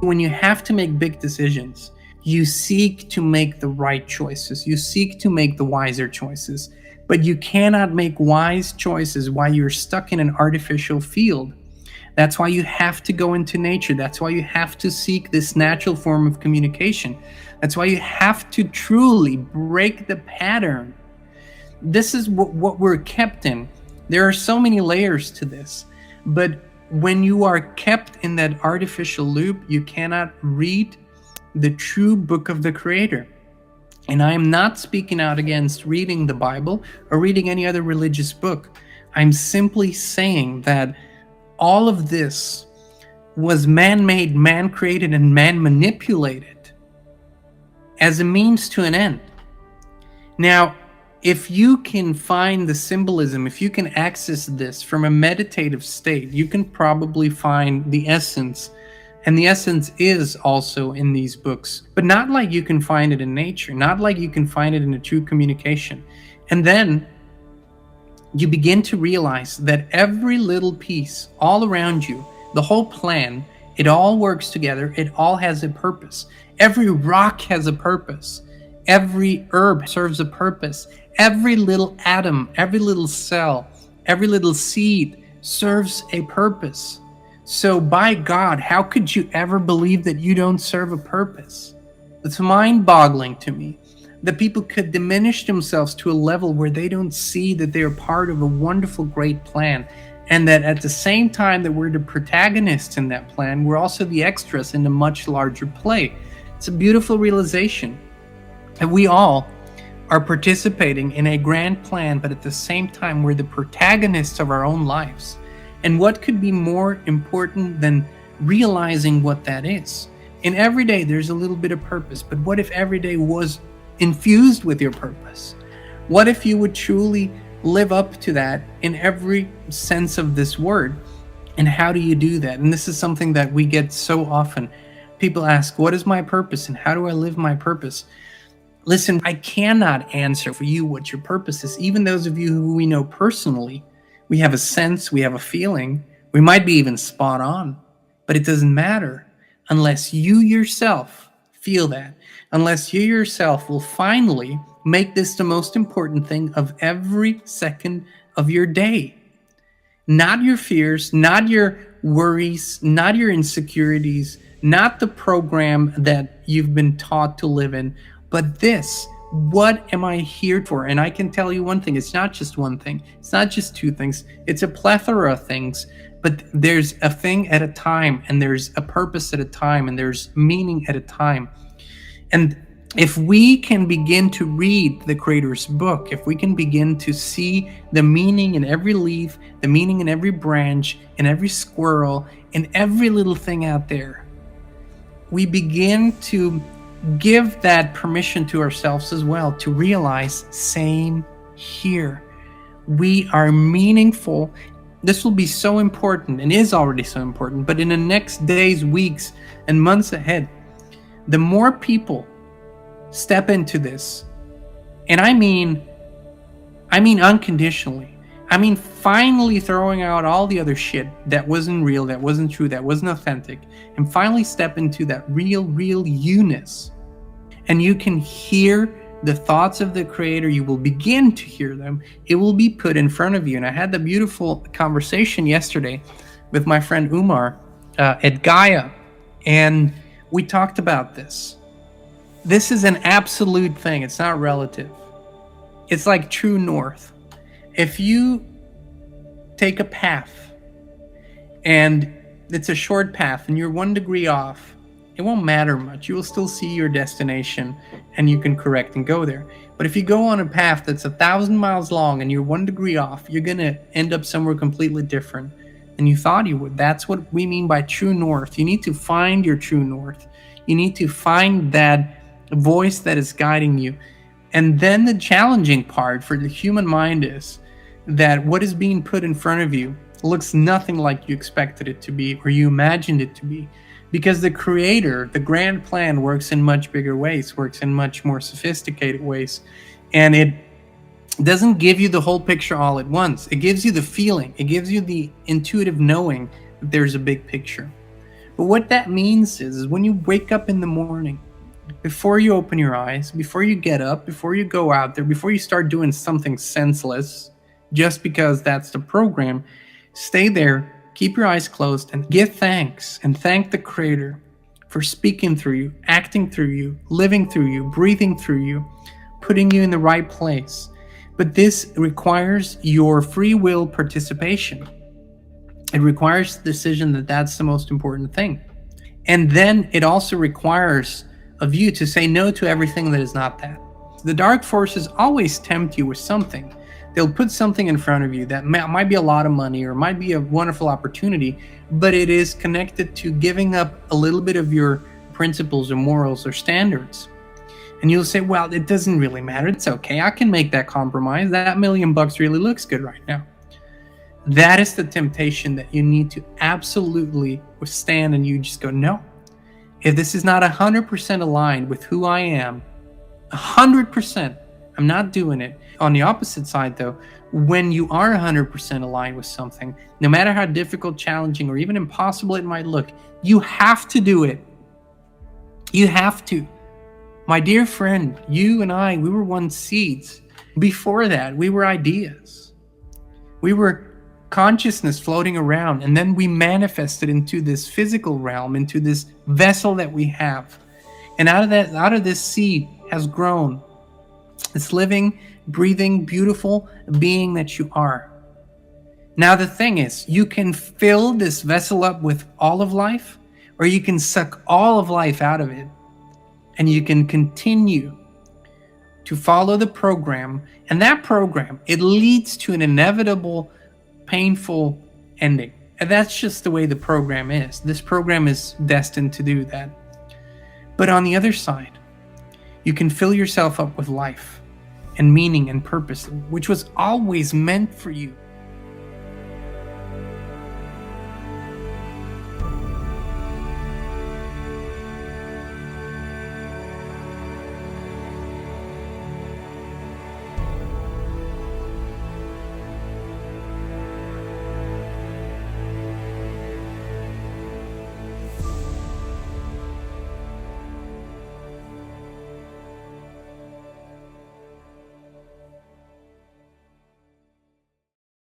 When you have to make big decisions, you seek to make the right choices. You seek to make the wiser choices. But you cannot make wise choices while you're stuck in an artificial field. That's why you have to go into nature. That's why you have to seek this natural form of communication. That's why you have to truly break the pattern. This is what we're kept in. There are so many layers to this, but when you are kept in that artificial loop, you cannot read the true book of the Creator. And I am not speaking out against reading the Bible or reading any other religious book. I'm simply saying that all of this was man-made, man-created, and man-manipulated as a means to an end. Now, if you can find the symbolism, if you can access this from a meditative state, you can probably find the essence. And the essence is also in these books, but not like you can find it in nature, not like you can find it in a true communication. And then you begin to realize that every little piece all around you, the whole plan, it all works together. It all has a purpose. Every rock has a purpose. Every herb serves a purpose. Every little atom, every little cell, every little seed serves a purpose. So by God, how could you ever believe that you don't serve a purpose? It's mind-boggling to me that people could diminish themselves to a level where they don't see that they are part of a wonderful, great plan. And that at the same time that we're the protagonists in that plan, we're also the extras in a much larger play. It's a beautiful realization. And we all are participating in a grand plan, but at the same time, we're the protagonists of our own lives. And what could be more important than realizing what that is? In every day, there's a little bit of purpose, but what if every day was infused with your purpose? What if you would truly live up to that in every sense of this word? And how do you do that? And this is something that we get so often. People ask, what is my purpose and how do I live my purpose? Listen, I cannot answer for you what your purpose is. Even those of you who we know personally, we have a sense, we have a feeling, we might be even spot on, but it doesn't matter unless you yourself feel that, unless you yourself will finally make this the most important thing of every second of your day. Not your fears, not your worries, not your insecurities, not the program that you've been taught to live in, but this, what am I here for? And I can tell you one thing, it's not just one thing. It's not just two things. It's a plethora of things, but there's a thing at a time, and there's a purpose at a time, and there's meaning at a time. And if we can begin to read the Creator's book, if we can begin to see the meaning in every leaf, the meaning in every branch, in every squirrel, in every little thing out there, we begin to give that permission to ourselves as well to realize, same here. We are meaningful. This will be so important and is already so important, but in the next days, weeks, and months ahead, the more people step into this, and I mean unconditionally, I mean finally throwing out all the other shit that wasn't real, that wasn't true, that wasn't authentic, and finally step into that real you-ness. And you can hear the thoughts of the Creator. You will begin to hear them. It will be put in front of you. And I had the beautiful conversation yesterday with my friend Umar at Gaia, and we talked about this. This is an absolute thing. It's not relative. It's like true north. If you take a path and it's a short path and you're 1 degree off, it won't matter much. You will still see your destination and you can correct and go there. But if you go on a path that's 1,000 miles long and you're 1 degree off, you're going to end up somewhere completely different than you thought you would. That's what we mean by true north. You need to find your true north. You need to find that voice that is guiding you. And then the challenging part for the human mind is that what is being put in front of you looks nothing like you expected it to be or you imagined it to be. Because the Creator, the grand plan, works in much bigger ways, works in much more sophisticated ways. And it doesn't give you the whole picture all at once. It gives you the feeling. It gives you the intuitive knowing that there's a big picture. But what that means is when you wake up in the morning, before you open your eyes, before you get up, before you go out there, before you start doing something senseless, just because that's the program, stay there, keep your eyes closed, and give thanks and thank the Creator for speaking through you, acting through you, living through you, breathing through you, putting you in the right place. But this requires your free will participation. It requires the decision that that's the most important thing. And then it also requires of you to say no to everything that is not that. The dark forces always tempt you with something. They'll put something in front of you that might be a lot of money or might be a wonderful opportunity, but it is connected to giving up a little bit of your principles or morals or standards. And you'll say, well, it doesn't really matter. It's okay. I can make that compromise. That $1 million really looks good right now. That is the temptation that you need to absolutely withstand, and you just go, no. If this is not 100% aligned with who I am, 100%, I'm not doing it. On the opposite side, though, when you are 100% aligned with something, no matter how difficult, challenging, or even impossible it might look, you have to do it. You have to. My dear friend, you and I, we were once seeds. Before that, we were ideas. We were consciousness floating around, and then we manifested into this physical realm, into this vessel that we have. And out of this seed has grown this living, breathing, beautiful being that you are. Now the thing is, you can fill this vessel up with all of life, or you can suck all of life out of it, and you can continue to follow the program. And that program, it leads to an inevitable painful ending. And that's just the way the program is. This program is destined to do that. But on the other side, you can fill yourself up with life and meaning and purpose, which was always meant for you